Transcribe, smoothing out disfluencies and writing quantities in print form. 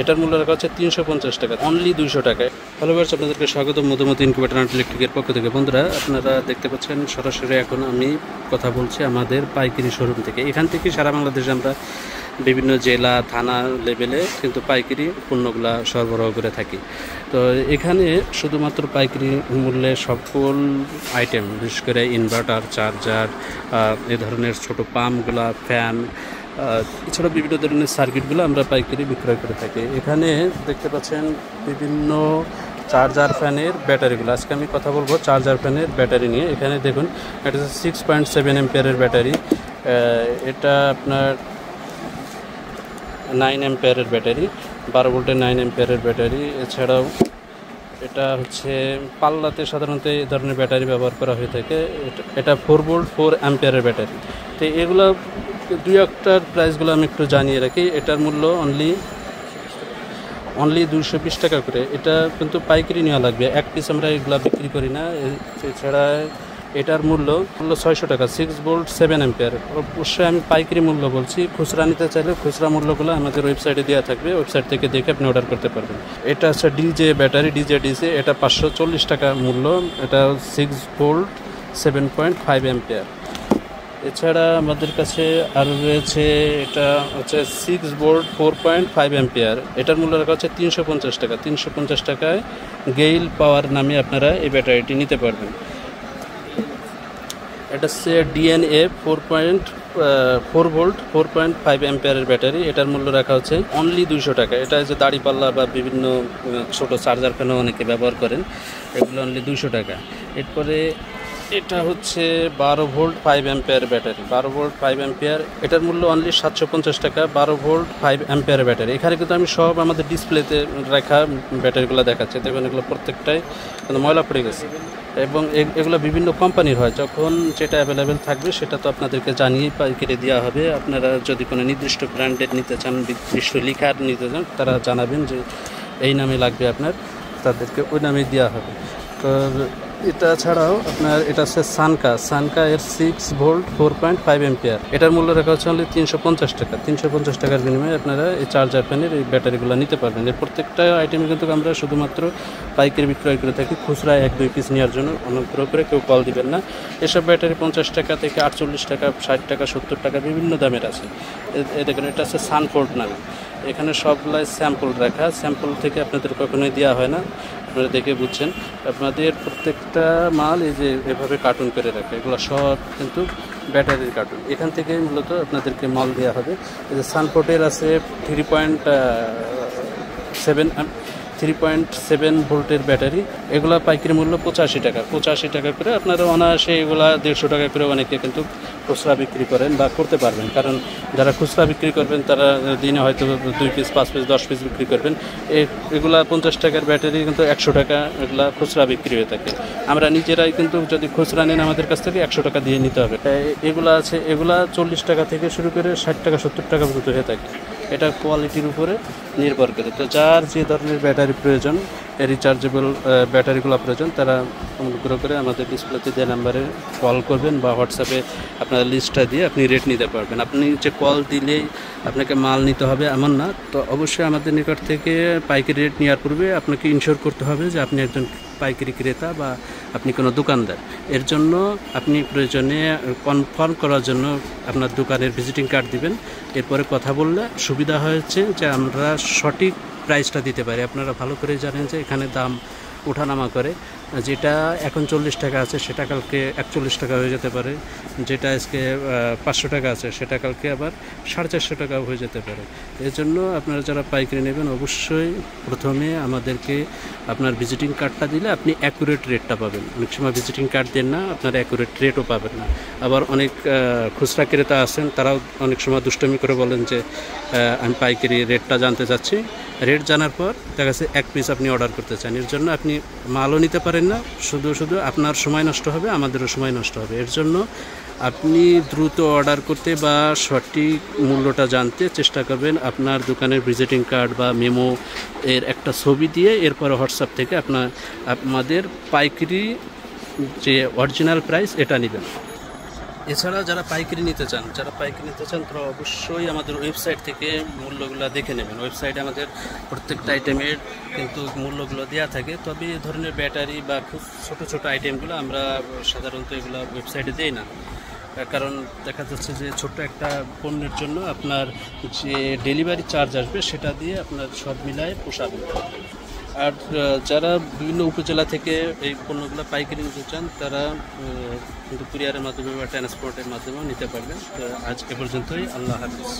এটার মূল্য রাখা হচ্ছে 350 টাকা, অনলি 200 টাকায়। হ্যালো ভিউয়ার্স, আপনাদেরকে স্বাগত মধুমতি ইনকিউবেটর অ্যান্ড ইলেকট্রিকের পক্ষ থেকে। বন্ধুরা, আপনারা দেখতে পাচ্ছেন সরাসরি এখন আমি কথা বলছি আমাদের পাইকারি শোরুম থেকে। এখান থেকে সারা বাংলাদেশে আমরা বিভিন্ন জেলা থানা লেভেলে কিন্তু পাইকারি পণ্যগুলা সরবরাহ করে থাকি। তো এখানে শুধুমাত্র পাইকারি মূল্যে সকল আইটেম, বিশেষ করে ইনভার্টার, চার্জার, এ ধরনের ছোট পাম্পগুলা, ফ্যান, এছাড়া বিভিন্ন ধরনের সার্কিটগুলো আমরা পাইকারি বিক্রয় করে থাকি। এখানে দেখতে পাচ্ছেন বিভিন্ন চার্জার ফ্যানের ব্যাটারিগুলো। আজকে আমি কথা বলবো চার্জার ফ্যানের ব্যাটারি নিয়ে। এখানে দেখুন, এটা হচ্ছে 6.7 অ্যাম্পিয়ারের ব্যাটারি। এটা আপনার 9 অ্যাম্পিয়ারের ব্যাটারি, 12 ভোল্টের 9 অ্যাম্পিয়ারের ব্যাটারি। এছাড়াও এটা হচ্ছে পাল্লাতে সাধারণত এই ধরনের ব্যাটারি ব্যবহার করা হয়ে থাকে। এটা 4 ভোল্ট 4 অ্যাম্পিয়ারের ব্যাটারি। তো এগুলো দুই একটার প্রাইসগুলো আমি একটু জানিয়ে রাখি। এটার মূল্য অনলি 220 টাকা করে। এটা কিন্তু পাইকারি নেওয়া লাগবে, এক পিস আমরা এগুলো বিক্রি করি না। এছাড়া এটার মূল্য 600 টাকা, 6 ভোল্ট 7 অ্যাম্পিয়ার। অবশ্যই আমি পাইকারি মূল্য বলছি, খুচরা নিতে চাইলে খুচরা মূল্যগুলো আমাদের ওয়েবসাইটে দেওয়া থাকবে, ওয়েবসাইট থেকে দেখে আপনি অর্ডার করতে পারবেন। এটা হচ্ছে ডিজে ব্যাটারি, ডিজে, এটা 540 টাকা মূল্য। এটা 6 ভোল্ট 7.5 অ্যাম্পিয়ার। এছাড়া আমাদের কাছে আরও রয়েছে, এটা হচ্ছে 6 ভোল্ট 4.5 অ্যাম্পিয়ার। এটার মূল্য রাখা হচ্ছে 350 টাকা। 350 টাকায় গেইল পাওয়ার নামে আপনারা এই ব্যাটারিটি নিতে পারবেন। এটা হচ্ছে ডিএনএ 4 ভোল্ট 4.5 অ্যাম্পিয়ারের ব্যাটারি। এটার মূল্য রাখা হচ্ছে অনলি 200 টাকা। এটা যে দাড়িপাল্লা বা বিভিন্ন ছোট চার্জার ফ্যানও অনেকে ব্যবহার করেন, এগুলো অনলি 200 টাকা। এরপরে এটা হচ্ছে 12 volt 5 ampere battery, 12 volt 5 ampere. এটার মূল্য অনলি 750 টাকা, 12 ভোল্ট 5 অ্যাম্পিয়ার ব্যাটারি। এখানে কিন্তু আমি সব আমাদের ডিসপ্লেতে রাখা ব্যাটারিগুলো দেখাচ্ছি। দেখুন, এগুলো প্রত্যেকটাই কিন্তু ময়লা পড়ে গেছে এবং এগুলো বিভিন্ন কোম্পানির হয়। যখন যেটা অ্যাভেলেবেল থাকবে সেটা তো আপনাদেরকে জানিয়েই পাইকারি দেওয়া হবে। আপনারা যদি কোনো নির্দিষ্ট ব্র্যান্ডের নিতে চান, নির্দিষ্ট লিখার নিতে চান, তারা জানাবেন যে এই নামে লাগবে, আপনার তাদেরকে ওই নামে দেওয়া হবে। তো এটা ছাড়াও আপনার এটা হচ্ছে সানকা এর 6 ভোল্ট 4.5 অ্যাম্পিয়ার। এটার মূল্য রাখা হচ্ছে অনলি 350 টাকা। 350 টাকার বিনিময়ে আপনারা এই চার্জার ফ্যানের এই ব্যাটারিগুলো নিতে পারবেন। এর প্রত্যেকটা আইটেমে কিন্তু আমরা শুধুমাত্র পাইকারি বিক্রয় করে থাকি, খুচরা 1-2 পিস নেওয়ার জন্য অনুগ্রহ করে কেউ কল দিবেন না। এসব ব্যাটারি 50 টাকা থেকে 48 টাকা, 60 টাকা, 70 টাকা, বিভিন্ন দামের আছে। দেখুন, এটা হচ্ছে সানফোর্ড নামে। এখানে সবগুলাই স্যাম্পল রাখা, স্যাম্পল থেকে আপনাদের কখনোই দেওয়া হয় না, আপনারা দেখে বুঝছেন। আপনাদের প্রত্যেকটা মাল এই যে এভাবে কার্টুন করে রাখে, এগুলো সব কিন্তু ব্যাটারির কার্টুন। এখান থেকে মূলত আপনাদেরকে মাল দেওয়া হবে। এই যে সানফোর্ডের আছে 3.7 ভোল্টের ব্যাটারি। এগুলো পাইকারি মূল্য 85 টাকা। 85 টাকা করে আপনারা অনায়াসে এগুলা 150 টাকা করে অনেকে কিন্তু খুচরা বিক্রি করেন বা করতে পারবেন। কারণ যারা খুচরা বিক্রি করবেন তারা দিনে হয়তো 2 পিস, 5 পিস, 10 পিস বিক্রি করবেন। এগুলা 50 টাকার ব্যাটারি কিন্তু 100 টাকা এগুলা খুচরা বিক্রি হয়ে থাকে। আমরা নিজেরাই কিন্তু যদি খুচরা নেন আমাদের কাছ থেকে 100 টাকা দিয়ে নিতে হবে। এগুলা আছে, এগুলা 40 টাকা থেকে শুরু করে 60 টাকা 70 টাকা পর্যন্ত হয়ে থাকে। এটা কোয়ালিটির উপরে নির্ভর করে। তো যার যে ধরনের ব্যাটারি প্রয়োজন, রিচার্জেবল ব্যাটারিগুলো প্রয়োজন, তারা অনুগ্রহ করে আমাদের ডিসপ্লেতে যে নাম্বারে কল করবেন বা হোয়াটসঅ্যাপে আপনার লিস্টটা দিয়ে আপনি রেট নিতে পারবেন। আপনি যে কল দিলেই আপনাকে মাল নিতে হবে এমন না। তো অবশ্যই আমাদের নিকট থেকে পাইকারি রেট নেওয়ার পূর্বে আপনাকে ইনশিওর করতে হবে যে আপনি একজন পাইকারি ক্রেতা বা আপনি কোনো দোকানদার। এর জন্য আপনি প্রয়োজনে কনফার্ম করার জন্য আপনার দোকানের ভিজিটিং কার্ড দিবেন। এরপরে কথা বললে সুবিধা হয়েছে যে আমরা সঠিক প্রাইসটা দিতে পারি। আপনারা ভালো করে জানেন যে এখানে দাম ওঠানামা করে, যেটা এখন 40 টাকা আছে সেটা কালকে 41 টাকা হয়ে যেতে পারে, যেটা আজকে 500 টাকা আছে সেটা কালকে আবার 450 টাকাও হয়ে যেতে পারে। এর জন্য আপনারা যারা পাইকারি নেবেন অবশ্যই প্রথমে আমাদেরকে আপনার ভিজিটিং কার্ডটা দিলে আপনি অ্যাকুরেট রেটটা পাবেন। অনেক সময় ভিজিটিং কার্ড দেন না, আপনার অ্যাকুরেট রেটও পাবেন না। আবার অনেক খুচরা ক্রেতা আছেন, তারাও অনেক সময় দুষ্টমি করে বলেন যে আমি পাইকারি রেটটা জানতে চাচ্ছি। রেট জানার পর দেখা যাচ্ছে 1 পিস আপনি অর্ডার করতে চান, এর জন্য আপনি মালও নিতে পারেন না, শুধু আপনার সময় নষ্ট হবে, আমাদেরও সময় নষ্ট হবে। এর জন্য আপনি দ্রুত অর্ডার করতে বা সঠিক মূল্যটা জানতে চেষ্টা করবেন। আপনার দোকানের ভিজিটিং কার্ড বা মেমো এর একটা ছবি দিয়ে এরপরে হোয়াটসঅ্যাপ থেকে আমাদের পাইকারি যে অরিজিনাল প্রাইস এটা নেবেন। এছাড়া যারা পাইকারি নিতে চান তারা অবশ্যই আমাদের ওয়েবসাইট থেকে মূল্যগুলো দেখে নেবেন। ওয়েবসাইটে আমাদের প্রত্যেকটা আইটেমের কিন্তু মূল্যগুলো দেওয়া থাকে, তবে এ ধরনের ব্যাটারি বা খুব ছোট ছোট আইটেমগুলো আমরা সাধারণত এগুলো ওয়েবসাইটে দিই না। কারণ দেখা যাচ্ছে যে ছোট্ট একটা পণ্যের জন্য আপনার যে ডেলিভারি চার্জ আসবে সেটা দিয়ে আপনার সব মিলায় পোষাবে। আর যারা বিভিন্ন উপজেলা থেকে এই পণ্যগুলো পাইকারি নিতে চান তারা কিন্তু কুরিয়ারের মাধ্যমে বা ট্রান্সপোর্টের মাধ্যমেও নিতে পারবেন। তো আজ এ পর্যন্তই, আল্লাহ হাফিজ।